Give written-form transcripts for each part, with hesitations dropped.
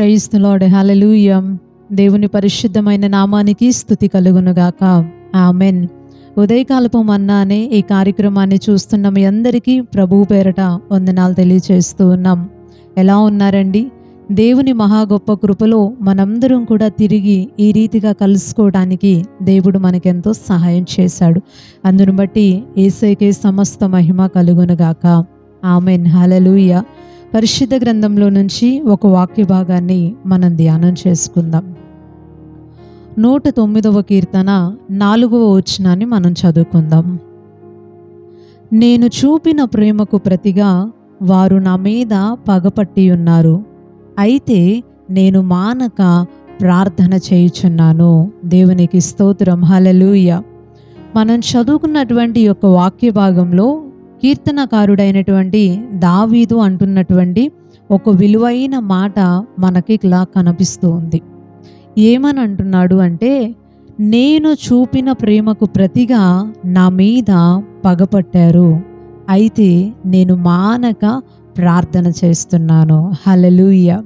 Praise the lord, హల్లెలూయా. దేవుని పరిశుద్ధమైన నామానికి స్తుతి కలుగునుగాక. ఆమెన్. ఉదయకాలపు మన్నా అనే ఈ కార్యక్రమాన్ని చూస్తున్న మీ అందరికీ ప్రభువు పేరట వందనాలు తెలియజేస్తూ ఉన్నాం. ఎలా ఉన్నారండి? దేవుని మహా గొప్ప కృపలో మనందరం కూడా తిరిగి ఈ రీతిగా కలుసుకోవడానికి దేవుడు మనకెంతో సహాయం చేశాడు. అందును బట్టి యేసయ్యకే సమస్త మహిమ కలుగునుగాక. ఆమెన్. హల్లెలూయా. పరిశుద్ధ గ్రంథంలో నుంచి ఒక వాక్య భాగాన్ని మనం ధ్యానం చేసుకుందాం. 109వ కీర్తన 4వ వచనాన్ని మనం చదువుకుందాం. నేను చూపిన ప్రేమకు ప్రతిగా వారు నా మీద పగపట్టి ఉన్నారు, అయితే నేను మానక ప్రార్థన చేయుచున్నాను. దేవునికి స్తోత్రం. హల్లెలూయా. మనం చదువుకున్నటువంటి యొక్క వాక్య భాగంలో కీర్తనకారుడైనటువంటి దావీదు అంటున్నటువంటి ఒక విలువైన మాట మనకి ఇలా కనిపిస్తూ ఉంది. ఏమని అంటున్నాడు అంటే, నేను చూపిన ప్రేమకు ప్రతిగా నా మీద పగపట్టారు, అయితే నేను మానక ప్రార్థన చేస్తున్నాను. హల్లెలూయా.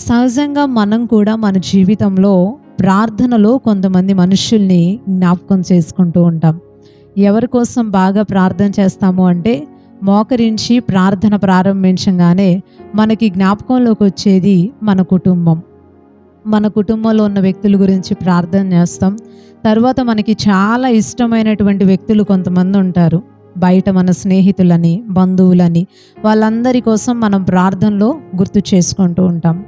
సహజంగా మనం కూడా మన జీవితంలో ప్రార్థనలో కొంతమంది మనుషుల్ని జ్ఞాపకం చేసుకుంటూ ఉంటాం. ఎవరి కోసం బాగా ప్రార్థన చేస్తాము అంటే, మోకరించి ప్రార్థన ప్రారంభించగానే మనకి జ్ఞాపకంలోకి వచ్చేది మన కుటుంబం. మన కుటుంబంలో ఉన్న వ్యక్తుల గురించి ప్రార్థన చేస్తాం. తర్వాత మనకి చాలా ఇష్టమైనటువంటి వ్యక్తులు కొంతమంది ఉంటారు, బయట మన స్నేహితులని, బంధువులని, వాళ్ళందరి కోసం మనం ప్రార్థనలో గుర్తు చేసుకుంటూ ఉంటాం.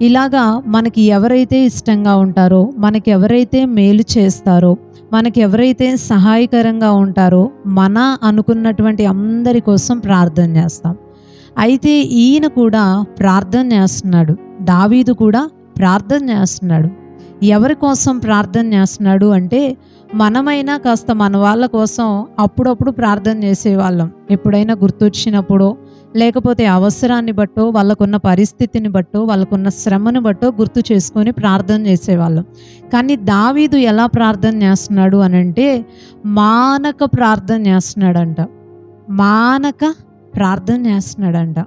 ఇలాగా మనకి ఎవరైతే ఇష్టంగా ఉంటారో, మనకి ఎవరైతే మేలు చేస్తారో, మనకి ఎవరైతే సహాయకరంగా ఉంటారో, మన అనుకున్నటువంటి అందరి కోసం ప్రార్థన చేస్తాం. అయితే ఈయన కూడా ప్రార్థన చేస్తున్నాడు, దావీదు కూడా ప్రార్థన చేస్తున్నాడు. ఎవరి కోసం ప్రార్థన చేస్తున్నాడు అంటే, మనమైనా కాస్త మన వాళ్ళ కోసం అప్పుడప్పుడు ప్రార్థన చేసేవాళ్ళం. ఎప్పుడైనా గుర్తొచ్చినప్పుడో, లేకపోతే అవసరాన్ని బట్టో, వాళ్ళకున్న పరిస్థితిని బట్టో, వాళ్ళకున్న శ్రమను బట్టో గుర్తు చేసుకొని ప్రార్థన చేసేవాళ్ళం. కానీ దావీదు ఎలా ప్రార్థన చేస్తున్నాడు అని అంటే, మానక ప్రార్థన చేస్తున్నాడంట. మానక ప్రార్థన చేస్తున్నాడంట.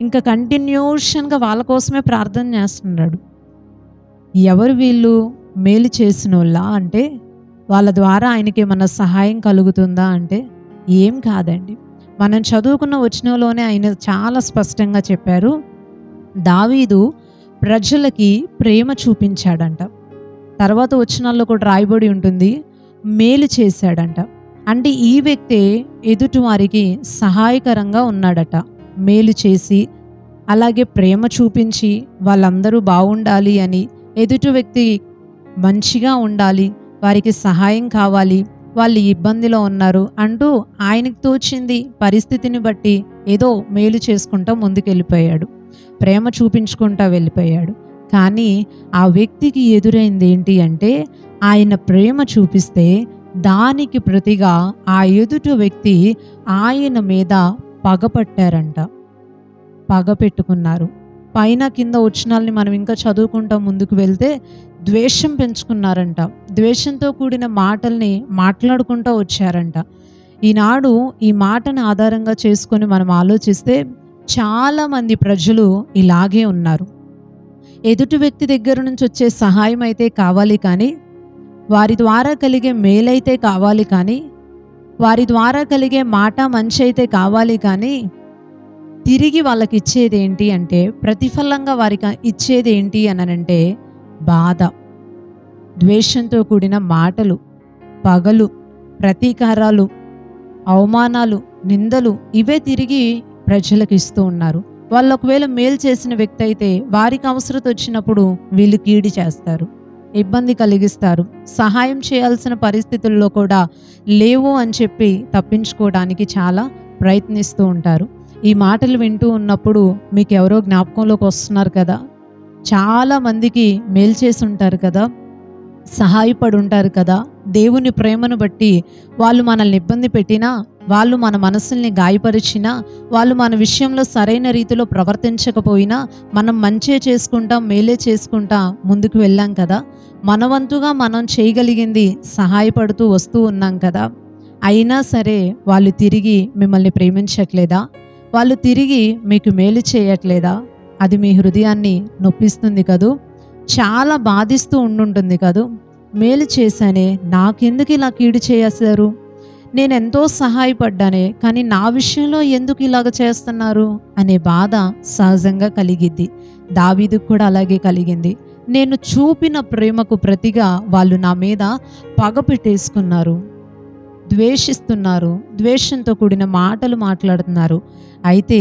ఇంకా కంటిన్యూషన్గా వాళ్ళ కోసమే ప్రార్థన చేస్తున్నాడు. ఎవరు వీళ్ళు? మేలు చేసినోళ్ళ అంటే, వాళ్ళ ద్వారా ఆయనకి ఏమన్నా సహాయం కలుగుతుందా అంటే ఏం కాదండి. మనం చదువుకున్న వచనంలోనే ఆయన చాలా స్పష్టంగా చెప్పారు, దావీదు ప్రజలకి ప్రేమ చూపించాడంట. తర్వాత వచనాల్లో కూడా రాయబడి ఉంటుంది, మేలు చేశాడంట. అంటే ఈ వ్యక్తే ఎదుటి వారికి సహాయకరంగా ఉన్నాడట. మేలు చేసి, అలాగే ప్రేమ చూపించి, వాళ్ళందరూ బాగుండాలి అని, ఎదుటి వ్యక్తి మంచిగా ఉండాలి, వారికి సహాయం కావాలి, వాళ్ళు ఇబ్బందిలో ఉన్నారు అంటూ ఆయనకు తోచింది పరిస్థితిని బట్టి ఏదో మేలు చేసుకుంటా ముందుకెళ్ళిపోయాడు, ప్రేమ చూపించుకుంటా వెళ్ళిపోయాడు. కానీ ఆ వ్యక్తికి ఎదురైంది ఏంటి అంటే, ఆయన ప్రేమ చూపిస్తే దానికి ప్రతిగా ఆ ఎదుటి వ్యక్తి ఆయన మీద పగపట్టారంట, పగ పెట్టుకున్నారు. పైన కింద వచనాల్ని మనం ఇంకా చదువుకుంటా ముందుకు వెళ్తే ద్వేషం పెంచుకున్నారంట. ద్వేషంతో కూడిన మాటల్ని మాట్లాడుకుంటూ వచ్చారంట. ఈనాడు ఈ మాటను ఆధారంగా చేసుకొని మనం ఆలోచిస్తే చాలామంది ప్రజలు ఇలాగే ఉన్నారు. ఎదుటి వ్యక్తి దగ్గర నుంచి వచ్చే సహాయం అయితే కావాలి కానీ, వారి ద్వారా కలిగే మేలైతే కావాలి కానీ, వారి ద్వారా కలిగే మాట మంచి అయితే కావాలి కానీ, తిరిగి వాళ్ళకి ఇచ్చేది ఏంటి అంటే, ప్రతిఫలంగా వారికి ఇచ్చేది ఏంటి అని అంటే బాధ, ద్వేషంతో కూడిన మాటలు, పగలు, ప్రతీకారాలు, అవమానాలు, నిందలు, ఇవే తిరిగి ప్రజలకు ఇస్తూ ఉన్నారు. వాళ్ళు ఒకవేళ మేలు చేసిన వ్యక్తి అయితే వారికి అవసరత వచ్చినప్పుడు వీళ్ళు కీడి చేస్తారు, ఇబ్బంది కలిగిస్తారు, సహాయం చేయాల్సిన పరిస్థితుల్లో కూడా లేవు అని చెప్పి తప్పించుకోవడానికి చాలా ప్రయత్నిస్తూ ఉంటారు. ఈ మాటలు వింటూ ఉన్నప్పుడు మీకు ఎవరో జ్ఞాపకంలోకి వస్తున్నారు కదా, చాలా మందికి మేలు చేసి ఉంటారు కదా, సహాయపడి ఉంటారు కదా. దేవుని ప్రేమను బట్టి వాళ్ళు మనల్ని ఇబ్బంది పెట్టినా, వాళ్ళు మన మనసుల్ని గాయపరిచినా, వాళ్ళు మన విషయంలో సరైన రీతిలో ప్రవర్తించకపోయినా, మనం మంచే చేసుకుంటాం, మేలే చేసుకుంటా ముందుకు వెళ్ళాం కదా. మన వంతుగా మనం చేయగలిగింది సహాయపడుతూ వస్తూ ఉన్నాం కదా. అయినా సరే వాళ్ళు తిరిగి మిమ్మల్ని ప్రేమించట్లేదా? వాళ్ళు తిరిగి మీకు మేలు చేయట్లేదా? అది మీ హృదయాన్ని నొప్పిస్తుంది కదూ, చాలా బాధిస్తూ ఉండుంటుంది కదూ. మేలు చేశానే, నాకెందుకు ఇలా కీడు చేశారు, నేనెంతో సహాయపడ్డానే, కానీ నా విషయంలో ఎందుకు ఇలాగ చేస్తున్నారు అనే బాధ సహజంగా కలిగిద్ది. దావీదుకు కూడా అలాగే కలిగింది. నేను చూపిన ప్రేమకు ప్రతిగా వాళ్ళు నా మీద పగ పెట్టేసుకున్నారు, ద్వేషిస్తున్నారు, ద్వేషంతో కూడిన మాటలు మాట్లాడుతున్నారు. అయితే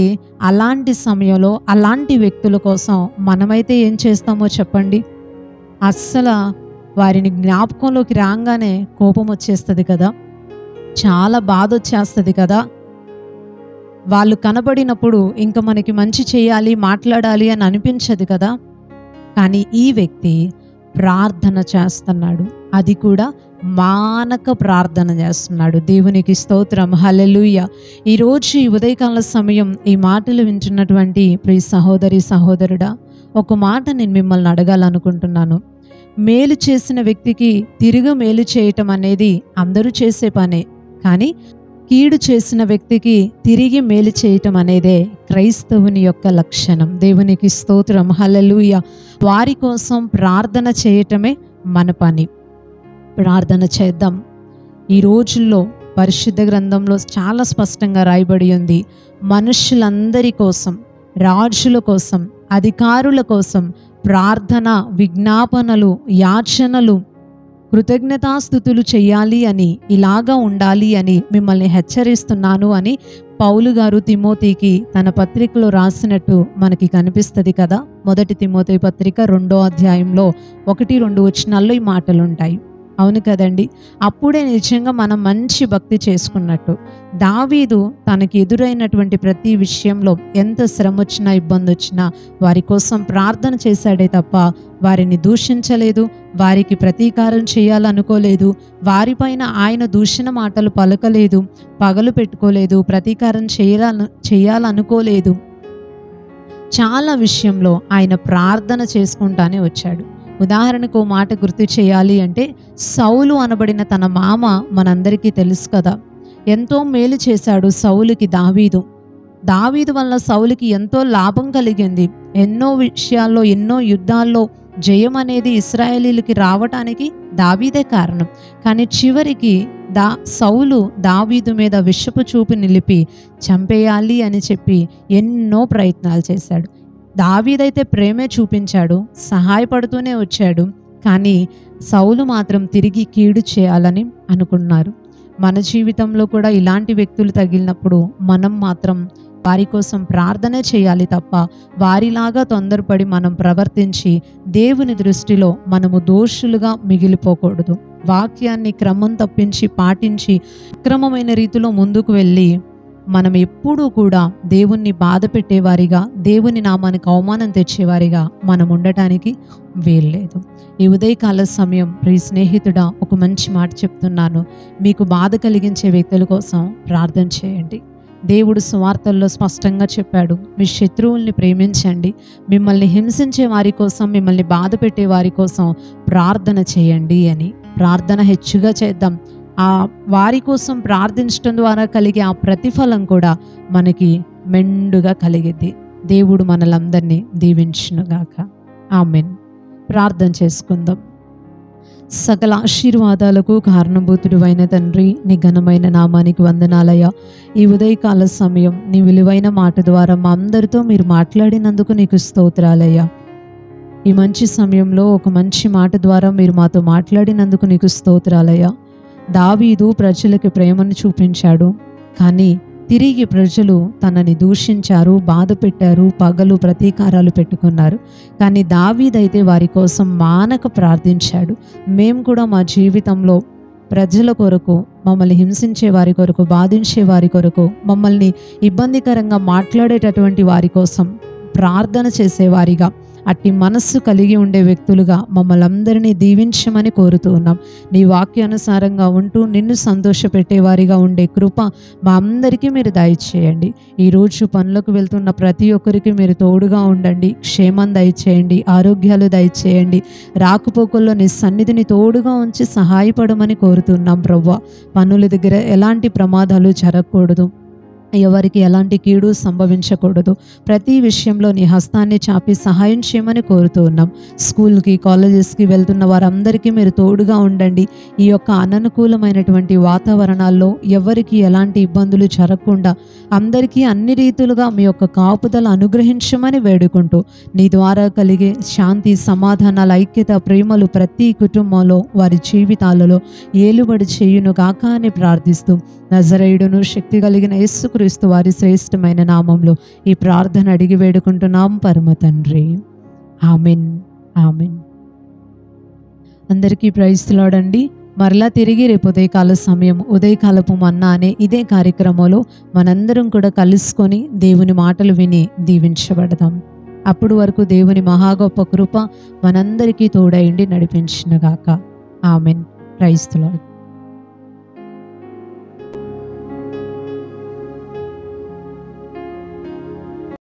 అలాంటి సమయంలో అలాంటి వ్యక్తుల కోసం మనమైతే ఏం చేస్తామో చెప్పండి? అస్సలు వారిని జ్ఞాపకంలోకి రాగానే కోపం వచ్చేస్తుంది కదా, చాలా బాధ వచ్చేస్తుంది కదా. వాళ్ళు కనబడినప్పుడు ఇంకా మనకి మంచి చేయాలి, మాట్లాడాలి అని అనిపించదు కదా. కానీ ఈ వ్యక్తి ప్రార్థన చేస్తున్నాడు, అది కూడా మానక ప్రార్థన చేస్తున్నాడు. దేవునికి స్తోత్రం, హల్లెలూయా. ఈరోజు ఈ ఉదయకాల సమయం ఈ మాటలు వింటున్నటువంటి ప్రియ సహోదరి సహోదరుడా, ఒక మాట నేను మిమ్మల్ని అడగాలనుకుంటున్నాను. మేలు చేసిన వ్యక్తికి తిరిగి మేలు చేయటం అనేది అందరూ చేసే పనే, కానీ కీడు చేసిన వ్యక్తికి తిరిగి మేలు చేయటం అనేదే క్రైస్తవుని యొక్క లక్షణం. దేవునికి స్తోత్రం, హల్లెలూయా. వారి కోసం ప్రార్థన చేయటమే మన పని. ప్రార్థన చేద్దాం. ఈ రోజుల్లో పరిశుద్ధ గ్రంథంలో చాలా స్పష్టంగా రాయబడి ఉంది, మనుషులందరి కోసం, రాజుల కోసం, అధికారుల కోసం ప్రార్థన, విజ్ఞాపనలు, యాచనలు, కృతజ్ఞతాస్తుతులు చేయాలి అని, ఇలాగా ఉండాలి అని మిమ్మల్ని హెచ్చరిస్తున్నాను అని పౌలు గారు తిమోతికి తన పత్రికలో రాసినట్టు మనకి కనిపిస్తుంది కదా. మొదటి తిమోతి పత్రిక 2వ అధ్యాయంలో 1-2 వచనాల్లో ఈ మాటలు ఉంటాయి. అవును కదండి. అప్పుడే నిజంగా మనం మంచి భక్తి చేసుకున్నట్టు. దావీదు తనకి ఎదురైనటువంటి ప్రతి విషయంలో ఎంత శ్రమ వచ్చినా, ఇబ్బంది వచ్చినా వారి కోసం ప్రార్థన చేశాడే తప్ప వారిని దూషించలేదు, వారికి ప్రతీకారం చేయాలనుకోలేదు, వారిపైన ఆయన దూషణ మాటలు పలకలేదు, పగలు పెట్టుకోలేదు, ప్రతీకారం చేయాలనుకోలేదు. చాలా విషయంలో ఆయన ప్రార్థన చేసుకుంటానే వచ్చాడు. ఉదాహరణకు ఓ మాట గుర్తు చేయాలి అంటే, సౌలు అనబడిన తన మామ మనందరికీ తెలుసు కదా. ఎంతో మేలు చేశాడు సౌలుకి దావీదు వల్ల సౌలుకి ఎంతో లాభం కలిగింది. ఎన్నో విషయాల్లో, ఎన్నో యుద్ధాల్లో జయం అనేది ఇశ్రాయేలీలకి రావటానికి దావీదే కారణం. కానీ చివరికి సౌలు దావీదు మీద విషపు చూపు నిలిపి చంపేయాలి అని చెప్పి ఎన్నో ప్రయత్నాలు చేశాడు. దావీదైతే ప్రేమే చూపించాడు, సహాయపడుతూనే వచ్చాడు. కానీ సౌలు మాత్రం తిరిగి కీడు చేయాలని అనుకున్నారు. మన జీవితంలో కూడా ఇలాంటి వ్యక్తులు తగిలినప్పుడు మనం మాత్రం వారి కోసం ప్రార్థనే చేయాలి తప్ప వారిలాగా తొందరపడి మనం ప్రవర్తించి దేవుని దృష్టిలో మనము దోషులుగా మిగిలిపోకూడదు. వాక్యాన్ని క్రమం తప్పించి పాటించి క్రమమైన రీతిలో ముందుకు వెళ్ళి మనం ఎప్పుడూ కూడా దేవుణ్ణి బాధ పెట్టేవారిగా, దేవుని నామానికి అవమానం తెచ్చేవారిగా మనం ఉండటానికి వీల్లేదు. ఈ ఉదయకాల సమయం ప్రియ స్నేహితుడా, ఒక మంచి మాట చెప్తున్నాను. మీకు బాధ కలిగించే వ్యక్తుల కోసం ప్రార్థన చేయండి. దేవుడు సువార్తల్లో స్పష్టంగా చెప్పాడు, మీ శత్రువుల్ని ప్రేమించండి, మిమ్మల్ని హింసించే వారి కోసం, మిమ్మల్ని బాధ పెట్టే వారి కోసం ప్రార్థన చేయండి అని. ప్రార్థన హెచ్చుగా చేద్దాం. ఆ వారి కోసం ప్రార్థించడం ద్వారా కలిగే ఆ ప్రతిఫలం కూడా మనకి మెండుగా కలిగిద్ది. దేవుడు మనలందరినీ దీవించునుగాక. ఆమేన్. ప్రార్థన చేసుకుందాం. సకల ఆశీర్వాదాలకు కారణభూతుడు అయిన తండ్రి, నీ ఘనమైన నామానికి వందనాలయ్యా. ఈ ఉదయకాల సమయం నీ విలువైన మాట ద్వారా మా అందరితో మీరు మాట్లాడినందుకు నీకు స్తోత్రాలయ్యా. ఈ మంచి సమయంలో ఒక మంచి మాట ద్వారా మీరు మాతో మాట్లాడినందుకు నీకు స్తోత్రాలయ్యా. దావీదు ప్రజలకు ప్రేమను చూపించాడు, కానీ తిరిగి ప్రజలు తనని దూషించారు, బాధ పెట్టారు, పగలు ప్రతీకారాలు పెట్టుకున్నారు. కానీ దావీదైతే వారి కోసం మానక ప్రార్థించాడు. మేము కూడా మా జీవితంలో ప్రజల కొరకు, మమ్మల్ని హింసించే వారి కొరకు, బాధించే వారి కొరకు, మమ్మల్ని ఇబ్బందికరంగా మాట్లాడేటటువంటి వారి కోసం ప్రార్థన చేసేవారిగా, అట్టి మనస్సు కలిగి ఉండే వ్యక్తులుగా మమ్మల్ని అందరినీ దీవించమని కోరుతూ ఉన్నాం. నీ వాక్యానుసారంగా ఉంటూ నిన్ను సంతోషపెట్టేవారిగా ఉండే కృప మా అందరికీ మీరు దయచేయండి. ఈరోజు పనులకు వెళ్తున్న ప్రతి ఒక్కరికి మీరు తోడుగా ఉండండి, క్షేమం దయచేయండి, ఆరోగ్యాలు దయచేయండి. రాకపోకల్లో నీ సన్నిధిని తోడుగా ఉంచి సహాయపడమని కోరుతున్నాం ప్రభువా. పనుల దగ్గర ఎలాంటి ప్రమాదాలు జరగకూడదు, ఎవరికి ఎలాంటి కీడు సంభవించకూడదు. ప్రతి విషయంలో నీ హస్తాన్ని చాపి సహాయం చేయమని కోరుతూ ఉన్నాం. స్కూల్కి, కాలేజెస్కి వెళ్తున్న వారందరికీ మీరు తోడుగా ఉండండి. ఈ యొక్క అననుకూలమైనటువంటి వాతావరణాల్లో ఎవరికి ఎలాంటి ఇబ్బందులు జరగకుండా అందరికీ అన్ని రీతులుగా మీ యొక్క కాపుదల అనుగ్రహించమని వేడుకుంటూ, నీ ద్వారా కలిగే శాంతి, సమాధానాల, ఐక్యత, ప్రేమలు ప్రతి కుటుంబంలో వారి జీవితాలలో ఏలుబడి చేయును గాక అని ప్రార్థిస్తూ, నజరేయుడును శక్తి కలిగిన యేసుక్రీస్తు వారి శ్రేష్టమైన నామంలో ఈ ప్రార్థన అడిగి వేడుకుంటున్నాం పరమ తండ్రి. Amen, amen. అందరికీ ప్రైజ్ ది లార్డ్ అండి. మరలా తిరిగి రేపు ఉదయకాల సమయం, ఉదయకాలపు మన్నా అనే ఇదే కార్యక్రమంలో మనందరం కూడా కలుసుకొని దేవుని మాటలు విని దీవించబడదాం. అప్పుడు వరకు దేవుని మహాగొప్ప కృప మనందరికీ తోడైండి నడిపించునుగాక. ఆమెన్. Praise the lord.